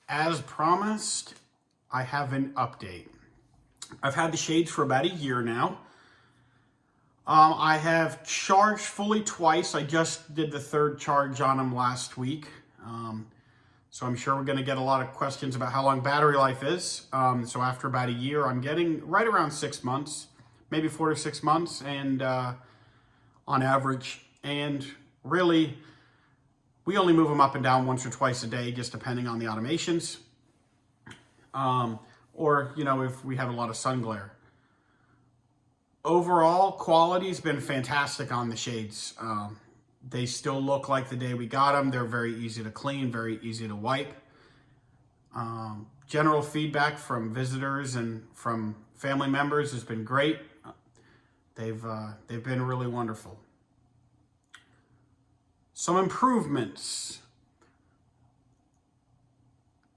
As promised, I have an update. I've had the shades for about a year now. I have charged fully twice. I just did the third charge on them last week. So I'm sure we're going to get a lot of questions about how long battery life is. So after about a year, I'm getting right around 6 months, maybe 4 to 6 months, and on average. And really, we only move them up and down once or twice a day, just depending on the automations. Or, if we have a lot of sun glare. Overall, quality's been fantastic on the shades. They still look like the day we got them. They're very easy to clean, very easy to wipe. General feedback from visitors and from family members has been great. They've been really wonderful. Some improvements.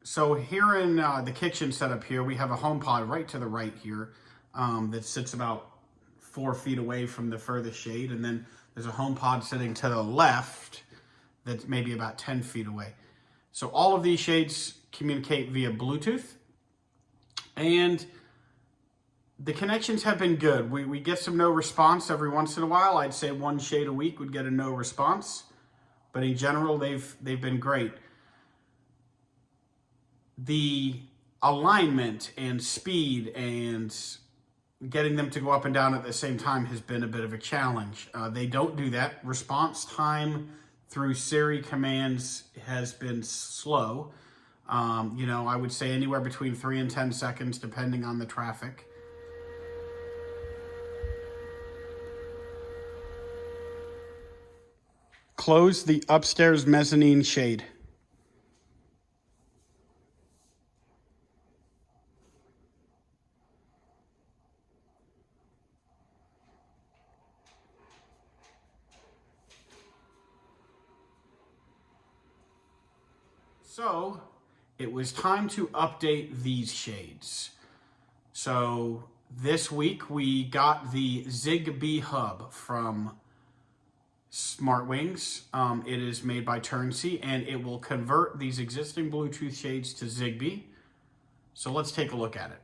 So here in the kitchen setup here, we have a HomePod right to the right here that sits about 4 feet away from the furthest shade. And then there's a HomePod sitting to the left that's maybe about 10 feet away. So all of these shades communicate via Bluetooth. And the connections have been good. We get some no response every once in a while. I'd say one shade a week would get a no response. But in general, they've been great. The alignment and speed and getting them to go up and down at the same time has been a bit of a challenge. They don't do that. Response time through Siri commands has been slow. I would say anywhere between 3 and 10 seconds, depending on the traffic. Close the upstairs mezzanine shade. So it was time to update these shades. So this week we got the Zigbee hub from SmartWings. It is made by Terncy and it will convert these existing Bluetooth shades to Zigbee. So let's take a look at it.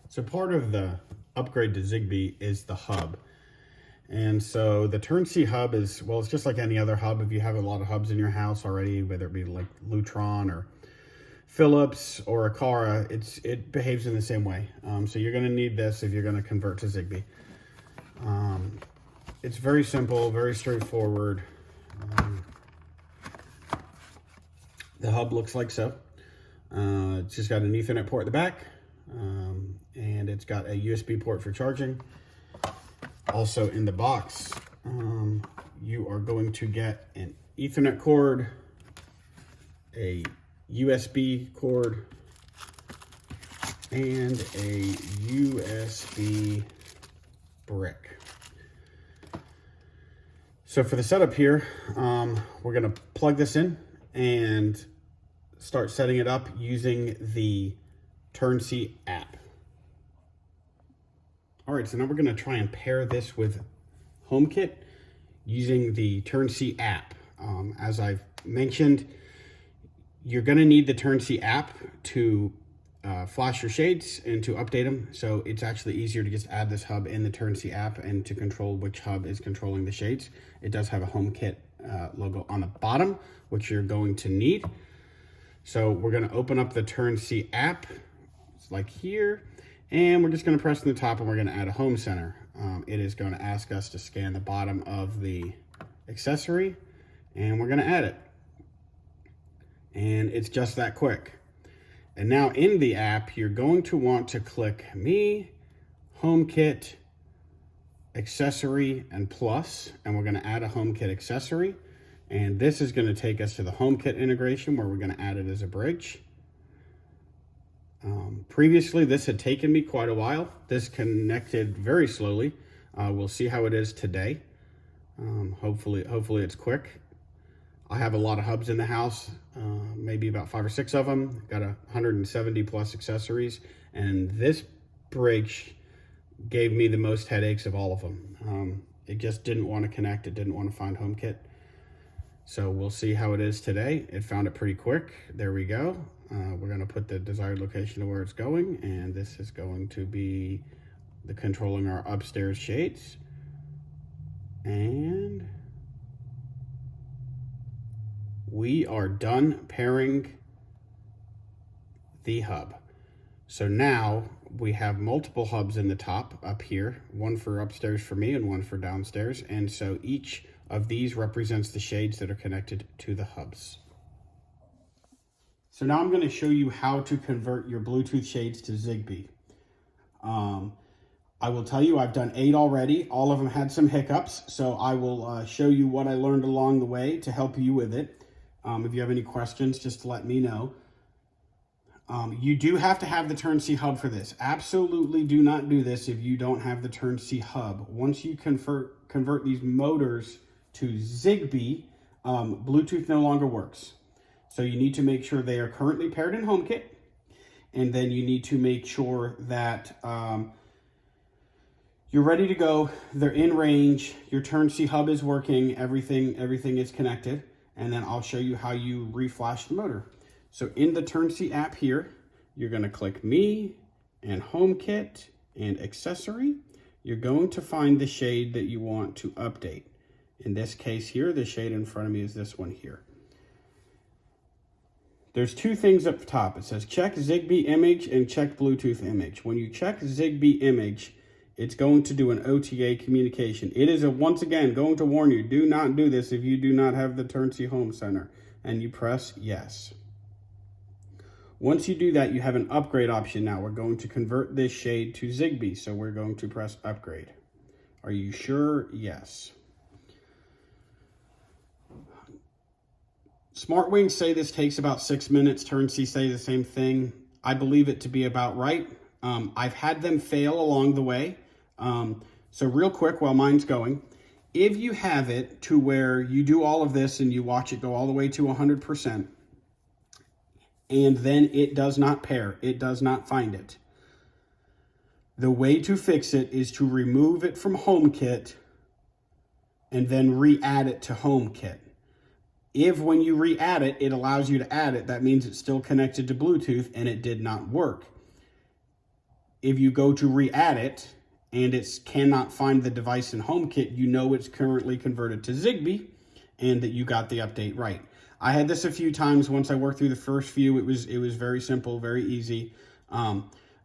So part of the upgrade to Zigbee is the hub. And so the Terncy hub is, well, it's just like any other hub. If you have a lot of hubs in your house already, whether it be like Lutron or Philips or Akara, it behaves in the same way. So you're going to need this if you're going to convert to Zigbee. It's very simple, very straightforward. The hub looks like so. It's just got an Ethernet port at the back, and it's got a USB port for charging. Also in the box, you are going to get an Ethernet cord, a USB cord, and a USB brick. So for the setup here, we're going to plug this in and start setting it up using the Terncy app. All right, so now we're going to try and pair this with HomeKit using the Terncy app. As I've mentioned, you're going to need the Terncy app to flash your shades and to update them. So it's actually easier to just add this hub in the Terncy app and to control which hub is controlling the shades. It does have a HomeKit logo on the bottom, which you're going to need. So we're going to open up the Terncy app. It's like here. And we're just going to press on the top and we're going to add a home center. It is going to ask us to scan the bottom of the accessory and we're going to add it. And it's just that quick. And now in the app, you're going to want to click Me, HomeKit, Accessory, and Plus. And we're going to add a HomeKit accessory. And this is going to take us to the HomeKit integration where we're going to add it as a bridge. Previously, this had taken me quite a while. This connected very slowly. We'll see how it is today. Hopefully it's quick. I have a lot of hubs in the house, maybe about 5 or 6 of them. Got 170 plus accessories, and this bridge gave me the most headaches of all of them. It just didn't want to connect. It didn't want to find HomeKit. So we'll see how it is today. It found it pretty quick. There we go. We're going to put the desired location of where it's going, and this is going to be the controlling our upstairs shades. And we are done pairing the hub. So now we have multiple hubs in the top up here, one for upstairs for me and one for downstairs. And so each of these represents the shades that are connected to the hubs. So now I'm going to show you how to convert your Bluetooth shades to Zigbee. I will tell you I've done 8 already. All of them had some hiccups, so I will show you what I learned along the way to help you with it. If you have any questions, just let me know. You do have to have the Terncy hub for this. Absolutely do not do this if you don't have the Terncy hub. Once you convert these motors to Zigbee, Bluetooth no longer works. So you need to make sure they are currently paired in HomeKit, and then you need to make sure that you're ready to go. They're in range. Your Terncy hub is working. Everything is connected. And then I'll show you how you reflash the motor. So in the Terncy app here, you're going to click Me and HomeKit and Accessory. You're going to find the shade that you want to update. In this case here, the shade in front of me is this one here. There's 2 things up top. It says check Zigbee image and check Bluetooth image. When you check Zigbee image, it's going to do an OTA communication. It is, once again, going to warn you, do not do this if you do not have the Terncy Home Center. And you press yes. Once you do that, you have an upgrade option now. We're going to convert this shade to Zigbee, so we're going to press upgrade. Are you sure? Yes. SmartWings say this takes about 6 minutes. Terncy say the same thing. I believe it to be about right. I've had them fail along the way. So real quick while mine's going, if you have it to where you do all of this and you watch it go all the way to 100%, and then it does not pair, it does not find it, the way to fix it is to remove it from HomeKit and then re-add it to HomeKit. If when you re-add it, it allows you to add it, that means it's still connected to Bluetooth and it did not work. If you go to re-add it and it cannot find the device in HomeKit, you know it's currently converted to Zigbee and that you got the update right. I had this a few times. Once I worked through the first few, it was very simple, very easy.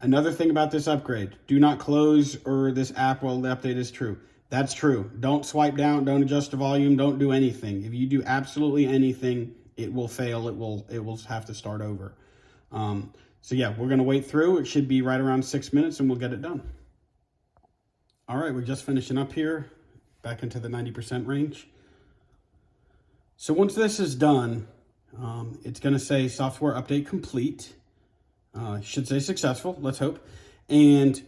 Another thing about this upgrade, do not close or this app while the update is true. That's true. Don't swipe down, don't adjust the volume, don't do anything. If you do absolutely anything, it will fail. It will have to start over. So yeah, we're gonna wait through. It should be right around 6 minutes and we'll get it done. All right, we're just finishing up here, back into the 90% range. So once this is done, it's gonna say software update complete. Should say successful, let's hope. And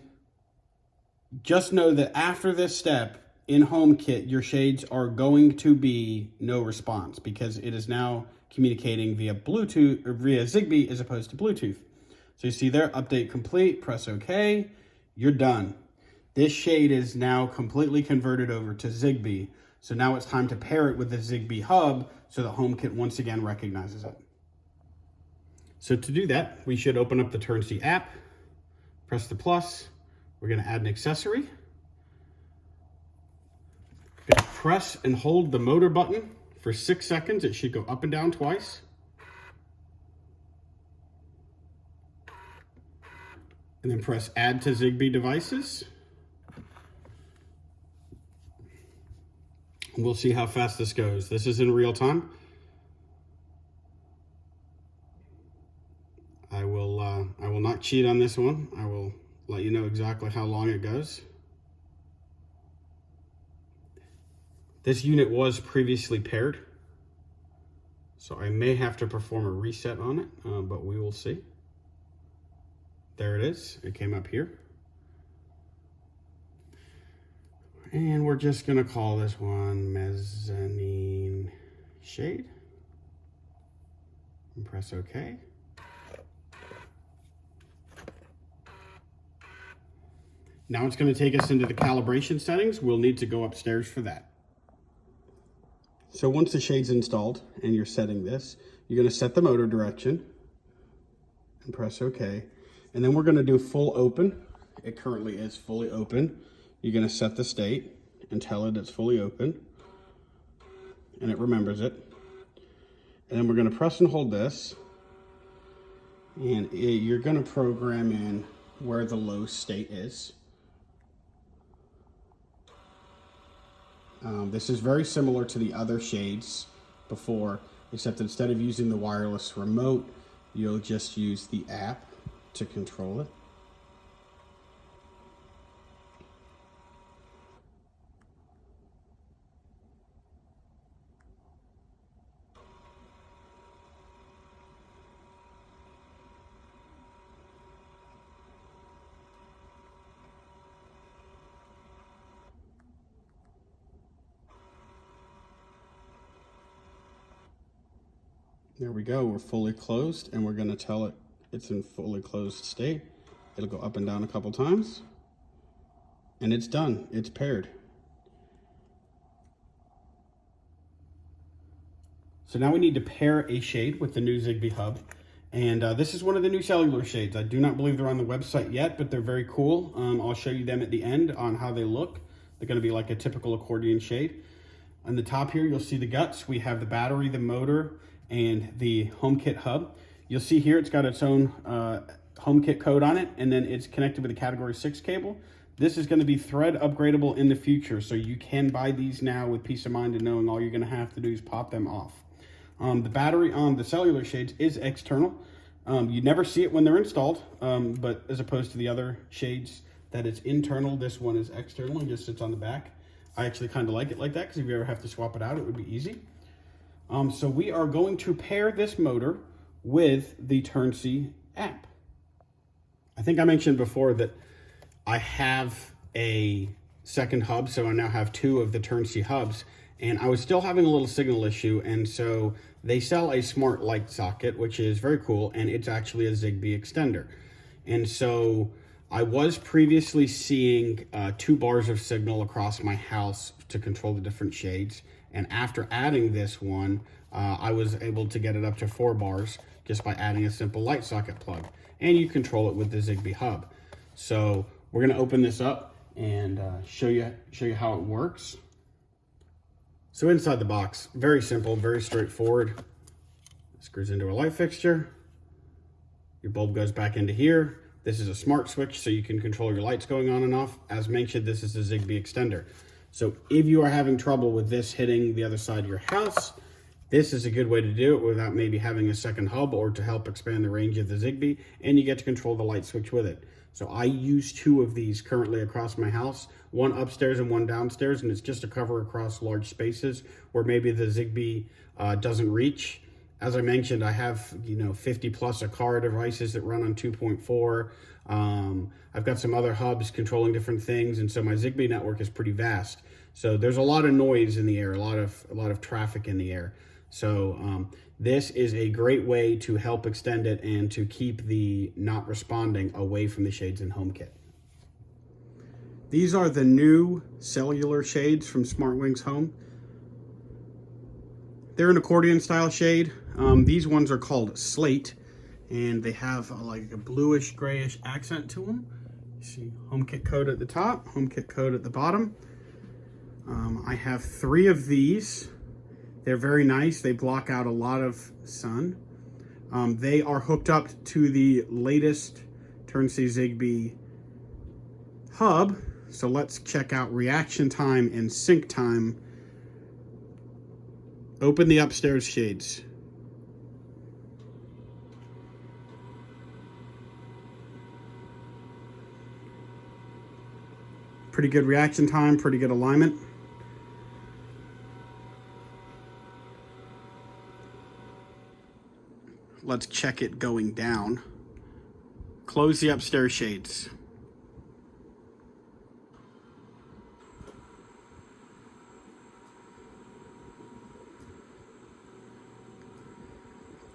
just know that after this step in HomeKit, your shades are going to be no response because it is now communicating via Bluetooth or via Zigbee as opposed to Bluetooth. So you see there, update complete, press OK, you're done. This shade is now completely converted over to Zigbee. So now it's time to pair it with the Zigbee hub so that HomeKit once again recognizes it. So to do that, we should open up the Terncy app, press the plus. We're going to add an accessory. Press and hold the motor button for 6 seconds. It should go up and down twice. And then press add to Zigbee devices. We'll see how fast this goes. This is in real time. I will not cheat on this one. I will let you know exactly how long it goes. This unit was previously paired, so I may have to perform a reset on it, but we will see. There it is. It came up here. And we're just going to call this one mezzanine shade. And press OK. Now it's going to take us into the calibration settings. We'll need to go upstairs for that. So once the shade's installed and you're setting this, you're going to set the motor direction and press OK. And then we're going to do full open. It currently is fully open. You're going to set the state and tell it it's fully open. And it remembers it. And then we're going to press and hold this. And you're going to program in where the low state is. This is very similar to the other shades before, except instead of using the wireless remote, you'll just use the app to control it. There we go, we're fully closed, and we're going to tell it it's in fully closed state. It'll go up and down a couple times, and it's done, it's paired. So now we need to pair a shade with the new Zigbee hub, and this is one of the new cellular shades. I do not believe they're on the website yet, but they're very cool. I'll show you them at the end on how they look. They're going to be like a typical accordion shade. On the top here, you'll see the guts. We have the battery, the motor, and the HomeKit hub. You'll see here it's got its own HomeKit code on it, and then it's connected with a category 6 cable. This is going to be thread upgradable in the future, so you can buy these now with peace of mind and knowing all you're going to have to do is pop them off. The battery on the cellular shades is external. You never see it when they're installed, but as opposed to the other shades that it's internal, this one is external and just sits on the back. I actually kind of like it like that because if you ever have to swap it out, it would be easy. So we are going to pair this motor with the Terncy app. I think I mentioned before that I have a second hub, so I now have 2 of the Terncy hubs, and I was still having a little signal issue, and so they sell a smart light socket, which is very cool, and it's actually a Zigbee extender. And so I was previously seeing 2 bars of signal across my house to control the different shades. And after adding this one, I was able to get it up to 4 bars just by adding a simple light socket plug. And you control it with the Zigbee hub. So we're going to open this up and show you how it works. So inside the box, very simple, very straightforward. It screws into a light fixture. Your bulb goes back into here. This is a smart switch, so you can control your lights going on and off. As mentioned, this is a Zigbee extender. So if you are having trouble with this hitting the other side of your house, this is a good way to do it without maybe having a second hub or to help expand the range of the Zigbee, and you get to control the light switch with it. So I use 2 of these currently across my house, one upstairs and one downstairs, and it's just to cover across large spaces where maybe the Zigbee doesn't reach. As I mentioned, I have 50 plus Aqara devices that run on 2.4. I've got some other hubs controlling different things, and so my Zigbee network is pretty vast. So there's a lot of noise in the air, a lot of traffic in the air. So this is a great way to help extend it and to keep the not responding away from the shades in HomeKit. These are the new cellular shades from SmartWings Home. They're an accordion style shade. These ones are called Slate, and they have like a bluish grayish accent to them. You see HomeKit code at the top, HomeKit code at the bottom. I have 3 of these. They're very nice. They block out a lot of sun. They are hooked up to the latest Terncy Zigbee hub. So let's check out reaction time and sync time. Open the upstairs shades. Pretty good reaction time, pretty good alignment. Let's check it going down. Close the upstairs shades.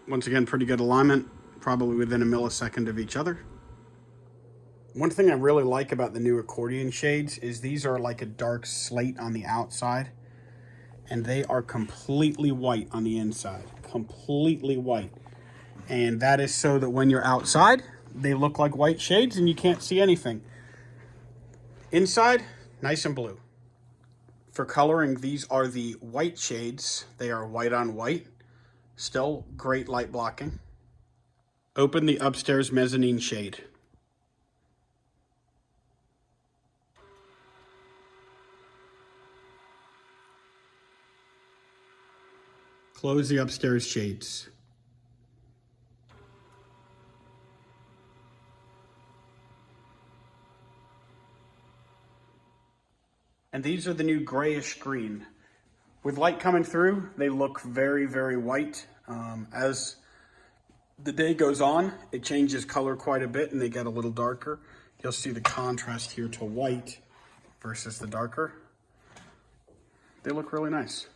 Once again, pretty good alignment, probably within a millisecond of each other. One thing I really like about the new accordion shades is these are like a dark slate on the outside. and they are completely white on the inside, completely white. And that is so that when you're outside, they look like white shades and you can't see anything. Inside, nice and blue. For coloring, these are the white shades. They are white on white. Still great light blocking. Open the upstairs mezzanine shade. Close the upstairs shades. And these are the new grayish green. With light coming through, they look very, very white. As the day goes on, it changes color quite a bit and they get a little darker. You'll see the contrast here to white versus the darker. They look really nice.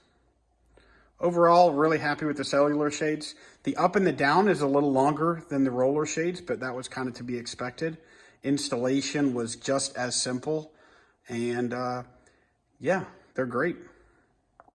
Overall, really happy with the cellular shades. The up and the down is a little longer than the roller shades, but that was kind of to be expected. Installation was just as simple. And yeah, they're great.